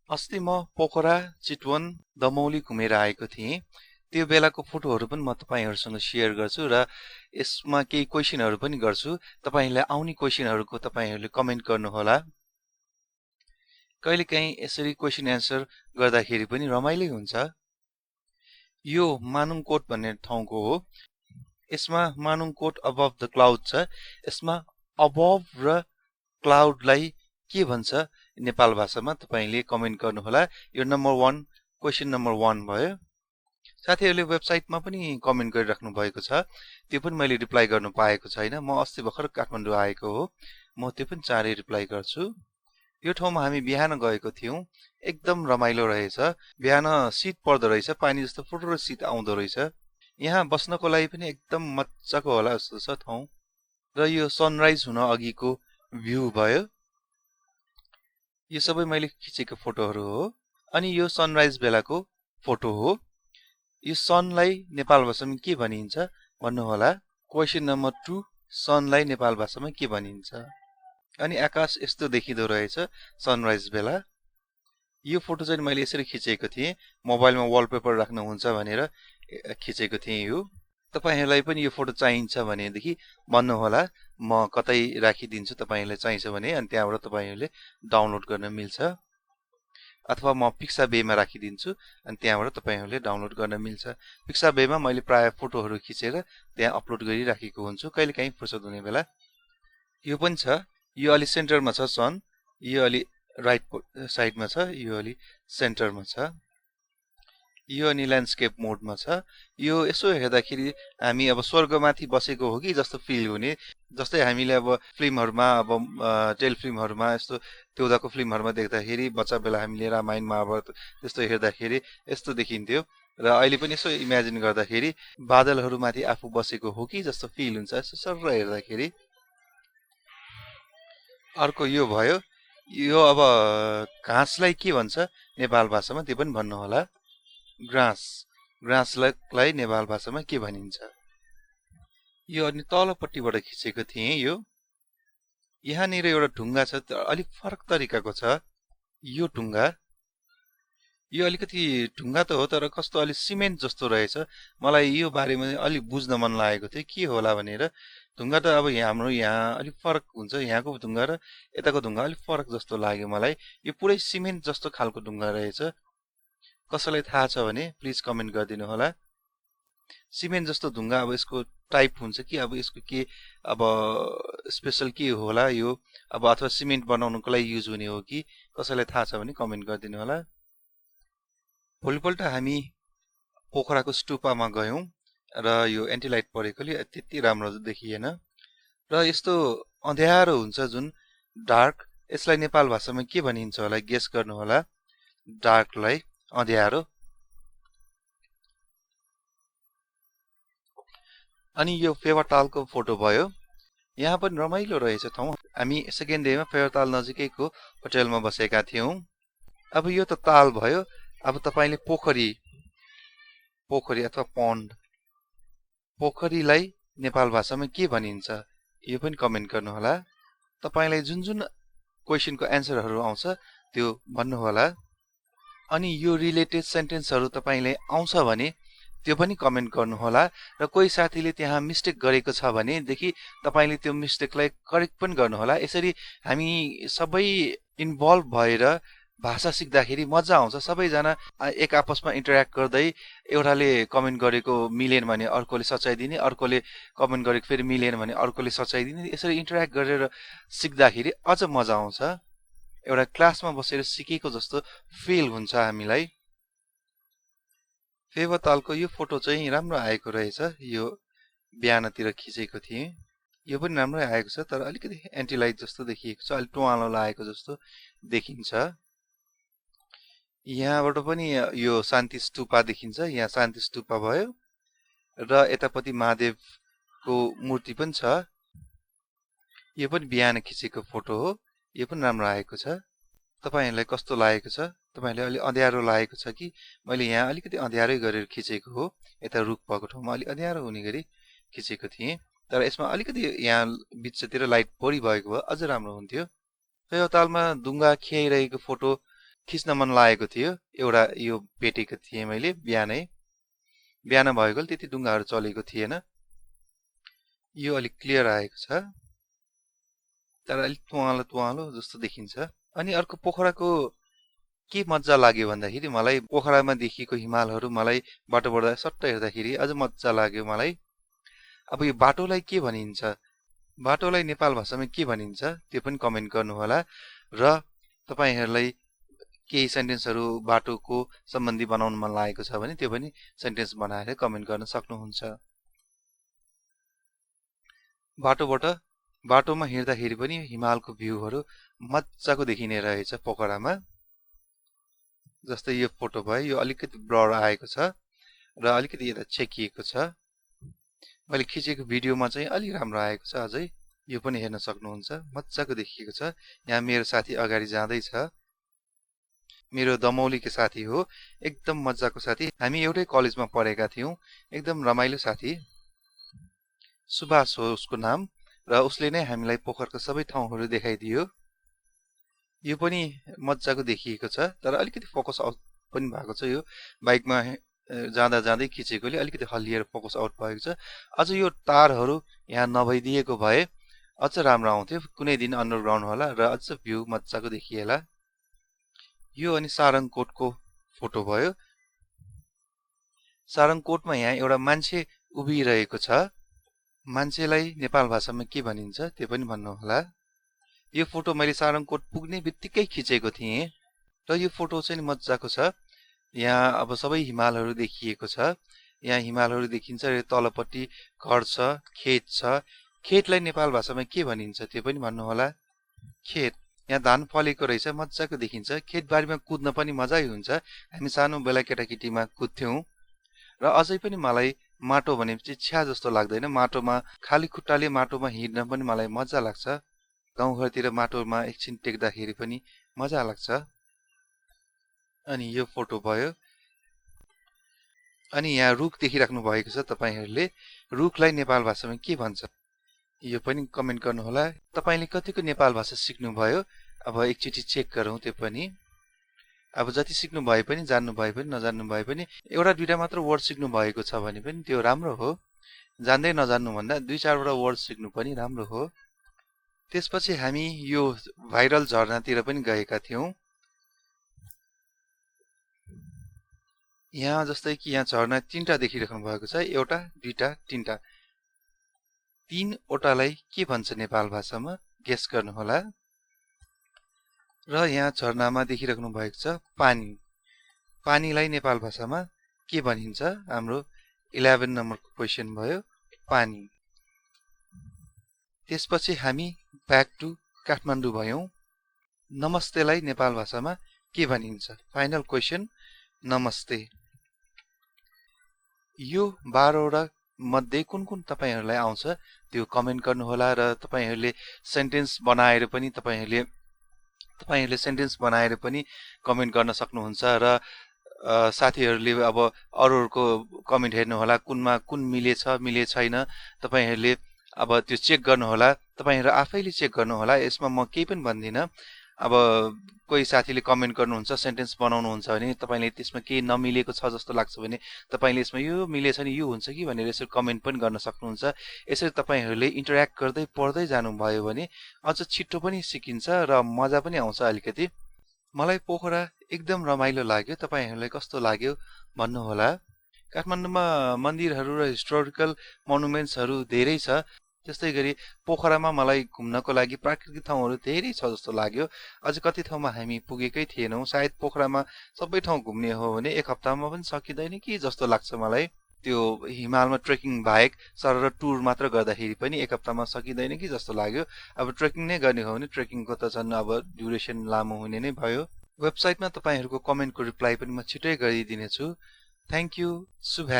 अस्ति म पोखरा, चितवन, दमौली घुमेर आएको थिएँ। त्यो बेलाको फोटोहरू पनि म तपाईहरुसँग शेयर गर्छु र यसमा केही क्वेशनहरू पनि गर्छु। तपाईहरुलाई आउने क्वेशनहरूको तपाईहरुले कमेन्ट गर्नुहोला। कहिलेकाहीँ यसरी क्वेशन एन्सर गर्दाखेरि पनि रमाइलो हुन्छ। यो मानुङकोट भन्ने ठाउँको हो। यसमा मानुङकोट अबभ द क्लाउड छ। यसमा अबभ र क्लाउडलाई के भन्छ नेपाल भाषामा तपाईले कमेन्ट गर्नुहोला। यो नम्बर 1 क्वेशन नम्बर 1 भयो। साथीहरुले वेबसाइटमा पनि कमेन्ट गरिराख्नु भएको छ। त्यो पनि मैले रिप्लाई गर्न पाएको छैन। म अस्ति भर्खर काठमाडौँ आएको हो। म त्यो पनि चाँडै रिप्लाई गर्छु। यो ठाउँमा हामी बिहान गएको थियौं। एकदम रमाइलो रहेछ। बिहान शीत पर्दो रहेछ। पानी जस्तो फुर्र शीत आउँदो रहेछ। यहाँ बस्नको लागि पनि एकदम मज्जाको होला जस्तो छ ठाउँ। र यो सनराइज हुन अघिको भ्यू भयो। यो सबै मैले खिचेको फोटोहरू हो। अनि यो सनराइज बेलाको फोटो हो। यो सनलाई नेपाल भाषामा के भनिन्छ भन्नु होला। क्वेशन नम्बर 2 सनलाई नेपाल भाषामा के भनिन्छ। अनि आकाश यस्तो देखिदो रहेछ सनराइज बेला। यो फोटो चाहिँ मैले यसरी खिचेको थिएँ। मोबाइलमा वालपेपर राख्न हुन्छ भनेर खिचेको थिएँ यो। तपाईहरुलाई पनि यो फोटो चाहिन्छ भनेदेखि भन्नु होला। म कतै राखिदिन्छु तपाईहरुलाई चाहिन्छ भने अनि त्यहाँबाट तपाईहरुले डाउनलोड गर्न मिल्छ। अथवा म पिक्साबेमा राखिदिन्छु अनि त्यहाँबाट तपाईहरुले डाउनलोड गर्न मिल्छ। पिक्साबेमा मैले प्राय फोटोहरू खिचेर त्यहाँ अपलोड गरिराखेको हुन्छु कहिलेकाहीँ फुर्सद हुने बेला। यो पनि छ। यो अलि सेन्टरमा छ सन। यो अलि राइट साइडमा छ। यो अलि सेन्टरमा छ। यो अनि ल्यान्डस्केप मोडमा छ। यो यसो हेर्दाखेरि हामी अब स्वर्गमाथि बसेको हो कि जस्तो फिल हुने। जस्तै हामीले अब फिल्महरुमा अब टेलिफिल्महरुमा यस्तो त्योदाको फिल्महरुमा देख्दाखेरि बच्चा बेला हामीले रामायण महाभारत त्यस्तो हेर्दाखेरि यस्तो देखिन्थ्यो। र अहिले पनि यसो इमेजिन गर्दाखेरि बादलहरुमाथि आफू बसेको हो कि जस्तो फिल हुन्छ यसो सर्र हेर्दाखेरि। अर्को यो भयो। यो अब घाँसलाई के भन्छ नेपाल भाषामा त्यो पनि भन्नु होला। ग्रास। ग्रासलाई नेपाल भाषामा के भनिन्छ। यो अनि तलपट्टिबाट खिचेको थिएँ यो। यहाँनिर एउटा ढुङ्गा छ अलिक फरक तरिकाको छ। यो ढुङ्गा। यो अलिकति ढुङ्गा त हो तर कस्तो अलि सिमेन्ट जस्तो रहेछ। मलाई यो बारेमा अलि बुझ्न मन लागेको थियो के होला भनेर। ढुङ्गा त अब हाम्रो यहाँ अलिक फरक हुन्छ। यहाँको ढुङ्गा र यताको ढुङ्गा अलिक फरक जस्तो लाग्यो मलाई। यो पुरै सिमेन्ट जस्तो खालको ढुङ्गा रहेछ। कसैलाई थाहा छ भने प्लिज कमेन्ट गरिदिनु होला। सिमेन्ट जस्तो ढुङ्गा अब यसको टाइप हुन्छ कि अब यसको के अब स्पेशल के होला यो अब अथवा सिमेन्ट बनाउनको लागि युज हुने हो कि कसैलाई थाहा छ भने कमेन्ट गरिदिनु होला। भोलिपल्ट हामी पोखराको स्टुपामा गयौं र यो एन्टिलाइट परेकोले त्यति राम्रो देखिएन। र यस्तो अँध्यारो हुन्छ जुन डार्क यसलाई नेपाल भाषामा के भनिन्छ होला गेस गर्नु होला। डार्कलाई अँध्यारो। अनि यो फेवातालको फोटो भयो। यहाँ पनि रमाइलो रहेछ ठाउँ। हामी सेकेन्ड डेमा फेवाताल नजिकैको होटलमा बसेका थियौं। अब यो त ताल भयो। अब तपाईले पोखरी अथवा पन्ड पोखरीलाई नेपाल भाषामा के भनिन्छ यो पनि कमेन्ट गर्नु होला। तपाईलाई जुन जुन क्वेशनको एन्सरहरू आउँछ त्यो भन्नु होला। अनि यो रिलेटेड सेन्टेन्सहरू तपाईले आउँछ भने त्यो पनि कमेन्ट गर्नु होला। र कोही साथीले त्यहाँ मिस्टेक गरेको छ भने देखि तपाईले त्यो मिस्टेकलाई करेक्ट पनि गर्नु होला। यसरी हामी सबै इन्भल्भ भएर भाषा सिक्दाखेरि मजा आउँछ। सबैजना एक आपसमा इन्टरेक्ट गर्दै एउटाले कमेन्ट गरेको मिलेन भने अर्कोले सच्याइदिने, अर्कोले कमेन्ट गरेको फेरि मिलेन भने अर्कोले सच्याइदिने। यसरी इन्टरेक्ट गरेर सिक्दाखेरि अझ मजा आउँछ। एउटा क्लासमा बसेर सिकेको जस्तो फिल हुन्छ हामीलाई। फेवातालको यो फोटो चाहिँ राम्रो आएको रहेछ। यो बिहानतिर खिचेको थिएँ। यो पनि राम्रै आएको छ तर अलिकति एन्टिलाइट जस्तो देखिएको छ। अलि टुवालो लागेको जस्तो देखिन्छ। यहाँबाट पनि यो शान्ति स्तूपा देखिन्छ। यहाँ शान्ति स्तूपा भयो र यतापट्टि महादेवको मूर्ति पनि छ। यो पनि बिहान खिचेको फोटो हो। यो पनि राम्रो आएको छ। तपाईहरुलाई कस्तो लागेको छ? तपाईहरुलाई अलि अँध्यारो लागेको छ कि मैले यहाँ अलिकति अँध्यारै गरेर खिचेको हो। यता रुख भएको ठाउँमा अलि अँध्यारो हुने गरी खिचेको थिएँ। तर यसमा अलिकति यहाँ बिचतिर लाइट बढी भएको भए अझ राम्रो हुन्थ्यो। फेवातालमा ढुङ्गा खियाइरहेको फोटो खिच्न मन लागेको थियो एउटा यो भेटेको थिएँ मैले बिहान भएकोले त्यति डुङ्गाहरू चलेको थिएन यो अलिक क्लियर आएको छ तर अलिक तुवालो जस्तो देखिन्छ अनि अर्को पोखराको के मजा लाग्यो भन्दाखेरि मलाई पोखरामा देखिएको हिमालहरू मलाई बाटोबाट सट्ट हेर्दाखेरि अझ मजा लाग्यो मलाई अब यो बाटोलाई के भनिन्छ बाटोलाई नेपाल भाषामा के भनिन्छ त्यो पनि कमेन्ट गर्नुहोला र तपाईहरुलाई केही सेन्टेन्सहरु बाटोको सम्बन्धी बनाउन मन लागेको छ भने त्यो पनि सेन्टेन्स बनाएर कमेन्ट गर्न सक्नुहुन्छ बाटोमा हिँड्दाखेरि पनि हिमालको भ्यूहरु मज्जाको देखिने रहेछ पोखरामा जस्तै यो फोटो भयो यो अलिकति ब्लर आएको छ र अलिकति यता चेकिएको छ मैले खिचेको भिडियोमा चाहिँ अलि राम्रो आएको छ अझै यो पनि हेर्न सक्नुहुन्छ मज्जाको देखिएको छ यहाँ मेरो साथी अगाडि जाँदै छ मेरो दमौलीको साथी हो एकदम मज्जाको साथी हामी एउटै कलेजमा पढेका थियौं एकदम रमाइलो साथी सुभाष हो उसको नाम र उसले नै हामीलाई पोखरको सबै ठाउँहरु देखाइदियो यो पनि मज्जाको देखिएको छ तर अलिकति फोकस आउट पनि भएको छ यो बाइकमा जाँदै खिचेकोले अलिकति हल्लिएर फोकस आउट भएको छ अझ यो तारहरु यहाँ नभइदिएको भए अझ राम्रो आउँथ्यो कुनै दिन अन्डरग्राउन्ड होला र अझ भ्यू मज्जाको देखिएला यो अनि सारङकोटको फोटो भयो सारङकोटमा यहाँ एउटा मान्छे उभिरहेको छ मान्छेलाई नेपाल भाषामा के भनिन्छ त्यो पनि भन्नु होला यो फोटो मैले सारङकोट पुग्ने बित्तिकै खिचेको थिएँ र यो फोटो चाहिँ मज्जाको छ यहाँ अब सबै हिमालहरु देखिएको छ यहाँ हिमालहरु देखिन्छ र तलपट्टि घर छ खेतलाई नेपाल भाषामा के भनिन्छ त्यो पनि भन्नु होला खेत यहाँ धान फलेको रहेछ मज्जाको देखिन्छ खेतबारीमा कुद्न पनि मजै हुन्छ हामी सानो बेला केटाकेटीमा कुद्थ्यौं र अझै पनि मलाई माटो भनेपछि छ्या जस्तो लाग्दैन माटोमा खाली खुट्टाले माटोमा हिँड्न पनि मलाई मजा लाग्छ गाउँघरतिर माटोमा एकछिन टेक्दाखेरि पनि मजा लाग्छ अनि यो फोटो भयो अनि यहाँ रुख देखिराख्नु भएको छ तपाईहरुले रुखलाई नेपाल भाषामा के भन्छ यो पनि कमेन्ट गर्नु होला तपाईले कतिको नेपाल भाषा सिक्नु भयो अब एकचोटी चेक गरौँ त्यो पनि अब जति सिक्नु भए पनि जान्नु भए पनि नजान्नु भए पनि एउटा दुईटा मात्र वर्ड सिक्नु भएको छ भने पनि त्यो राम्रो हो जान्दै नजान्नु भन्दा दुई चारवटा वर्ड सिक्नु पनि राम्रो हो त्यसपछि हामी यो भाइरल झरनातिर पनि गएका थियौं यहाँ जस्तै कि यहाँ झरना तीनटा देखिराख्नु भएको छ एउटा दुईटा तीनटा तीनवटालाई के भन्छ नेपाल भाषामा गेस गर्नु होला र यहाँ झरनामा देखिराख्नु भएको छ पानीलाई नेपाल भाषामा के भनिन्छ हाम्रो 11 नम्बरको क्वेशन भयो पानी त्यसपछि हामी ब्याक टु काठमाडौँ भयौं नमस्तेलाई नेपाल भाषामा के भनिन्छ फाइनल क्वेशन नमस्ते यो 12 वटा मध्ये कुन तपाईहरुलाई आउँछ त्यो कमेन्ट गर्नु होला र तपाईहरुले सेन्टेन्स बनाएर पनि तपाईहरुले सेन्टेन्स बनाएर पनि कमेन्ट गर्न सक्नुहुन्छ र साथीहरुले अब अरूहरुको कमेन्ट हेर्नु होला कुनमा कुन मिले छैन तपाईहरुले अब त्यो चेक गर्नु होला तपाईहरु आफैले चेक गर्नु होला यसमा म केही पनि भन्दिन अब कोही साथीले कमेन्ट गर्नुहुन्छ सेन्टेन्स बनाउनुहुन्छ भने तपाईले त्यसमा के नमिलेको छ जस्तो लाग्छ भने तपाईले यसमा यो मिलेछ नि यो हुन्छ कि भनेर यसरी कमेन्ट पनि गर्न सक्नुहुन्छ यसरी तपाईहरुले इन्टर्याक्ट गर्दै पढ्दै जानु भयो भने अझ छिटो पनि सिकिन्छ र मजा पनि आउँछ अलिकति मलाई पोखरा एकदम रमाइलो लाग्यो तपाईहरुलाई कस्तो लाग्यो भन्नु होला काठमाडौँमा मन्दिरहरु र हिस्टोरिकल मोनुमेन्ट्सहरु धेरै छ त्यस्तै गरी पोखरामा मलाई घुम्नको लागि प्राकृतिक ठाउँहरु धेरै छ जस्तो लाग्यो अझ कति ठाउँमा हामी पुगेकै थिएनौं सायद पोखरामा सबै ठाउँ घुम्ने हो भने एक हप्तामा पनि सकिदैन कि जस्तो लाग्छ मलाई त्यो हिमालमा ट्रेकिङ बाहेक सरर टुर मात्र गर्दाखेरि पनि एक हप्तामा सकिदैन कि जस्तो लाग्यो अब ट्रेकिङ नै गर्ने हो भने ट्रेकिङको त झन् अब ड्युरेसन लामो हुने नै भयो वेबसाइटमा तपाईहरुको कमेन्टको रिप्लाई पनि म छिटै गरिदिनेछु थ्यांक यू शुभ